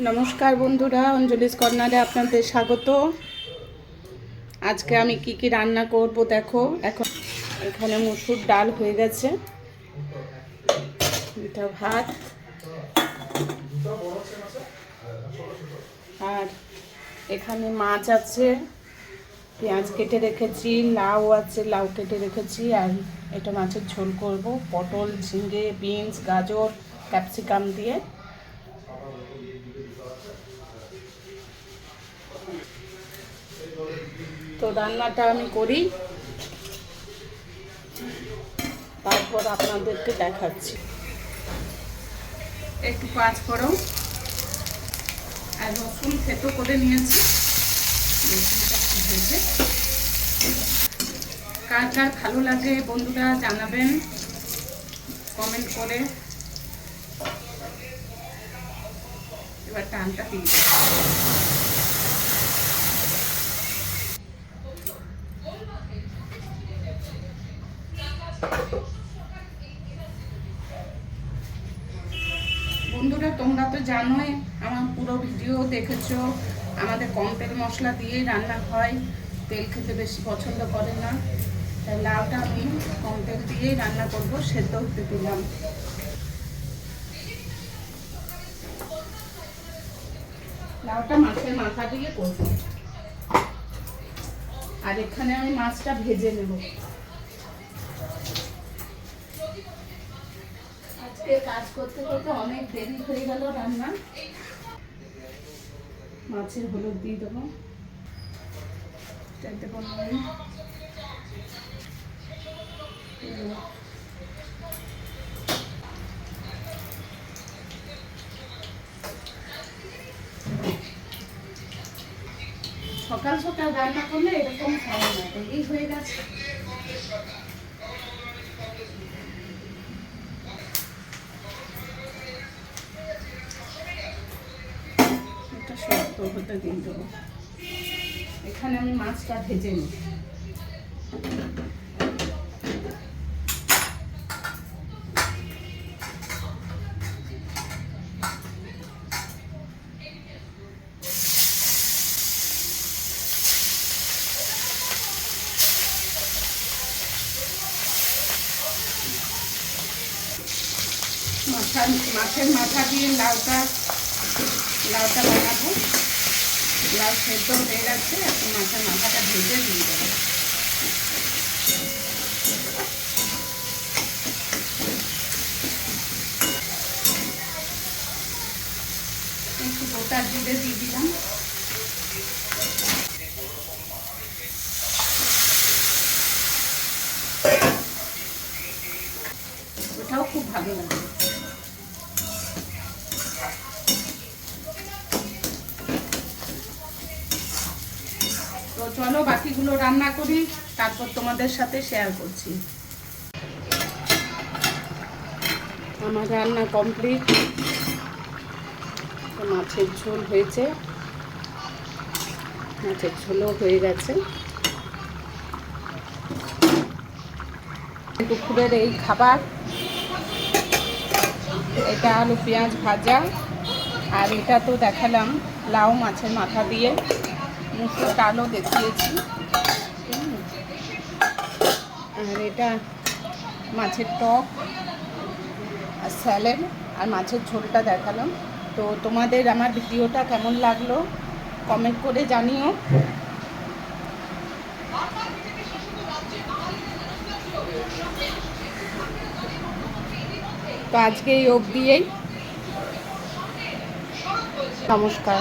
নমস্কার বন্ধুরা, অঞ্জলিস কর্নারে আপনাদের স্বাগত। আজকে আমি কি রান্না করব দেখো। এখন এখানে মসুর ডাল হয়ে গেছে, এটা ভাত, আর এখানে মাছ আছে, পেঁয়াজ কেটে রেখেছি, লাউ আছে, লাউ কেটে রেখেছি, আর এটা মাছের ঝোল করব পটল, ঝিঙে, বিনস, গাজর, ক্যাপসিকাম দিয়ে। তো রান্নাটা আমি করি, তারপর আপনাদেরকে দেখাচ্ছি। একটু পাঁচফোড়ন আর রসুন থেতো করে নিয়েছি, রসুনটা ভেজে। কার কার ভালো লাগে বন্ধুরা জানাবেন কমেন্ট করে। এবার টানটা দিয়ে বন্ধুরা, তোমরা তো জানোই, আমার পুরো ভিডিও দেখেছো, আমাদের কম তেল মশলা দিয়েই রান্না হয়, তেল খেতে বেশি পছন্দ করে না, তাই লাউটা আমি কম তেল দিয়েই রান্না করবো। সেদ্ধ হতে দিলাম। লাউটা মাছের মাথা দিয়ে করবো, আর এখানে আমি মাছটা ভেজে নেব। আজকে কাজ করতে করতে অনেক দেরি হয়ে গেল রান্না। মাছের হলুদ দিয়ে দেবো, দেবো নুন, সকাল সকাল রান্না করলে এরকম হয় না, দেরি হয়ে গেছে। এটা শক্ত হতে দিয়ে দেবো। এখানে আমি মাছটা ভেজে নিই। মাছের মাথা দিয়ে লাউটা বানাবো। লাউ সেদ্ধ হয়ে গেছে, এখন মাছের মাথাটা ভেজে দিয়ে দেবো। একটু গোটা জিরে দিয়ে দিলাম। ওটাও খুব ভালো লাগে। তো চলো বাকিগুলো রান্না করি, তারপর তোমাদের সাথে শেয়ার করছি। আমার রান্না কমপ্লিট। মাছের ঝোল হয়েছে, মাছের ঝোলও হয়ে গেছে। দুপুরের এই খাবার, এটা আলু পেঁয়াজ ভাজা, আর এটা তো দেখালাম লাউ মাছের মাথা দিয়ে, মুসুর ডালও দেখিয়েছি, আর এটা মাছের টক আর স্যালাড, আর মাছের ঝোলটা দেখালাম। তো তোমাদের আমার ভিডিওটা কেমন লাগলো কমেন্ট করে জানিও। তো আজকে এই অবধিই, নমস্কার।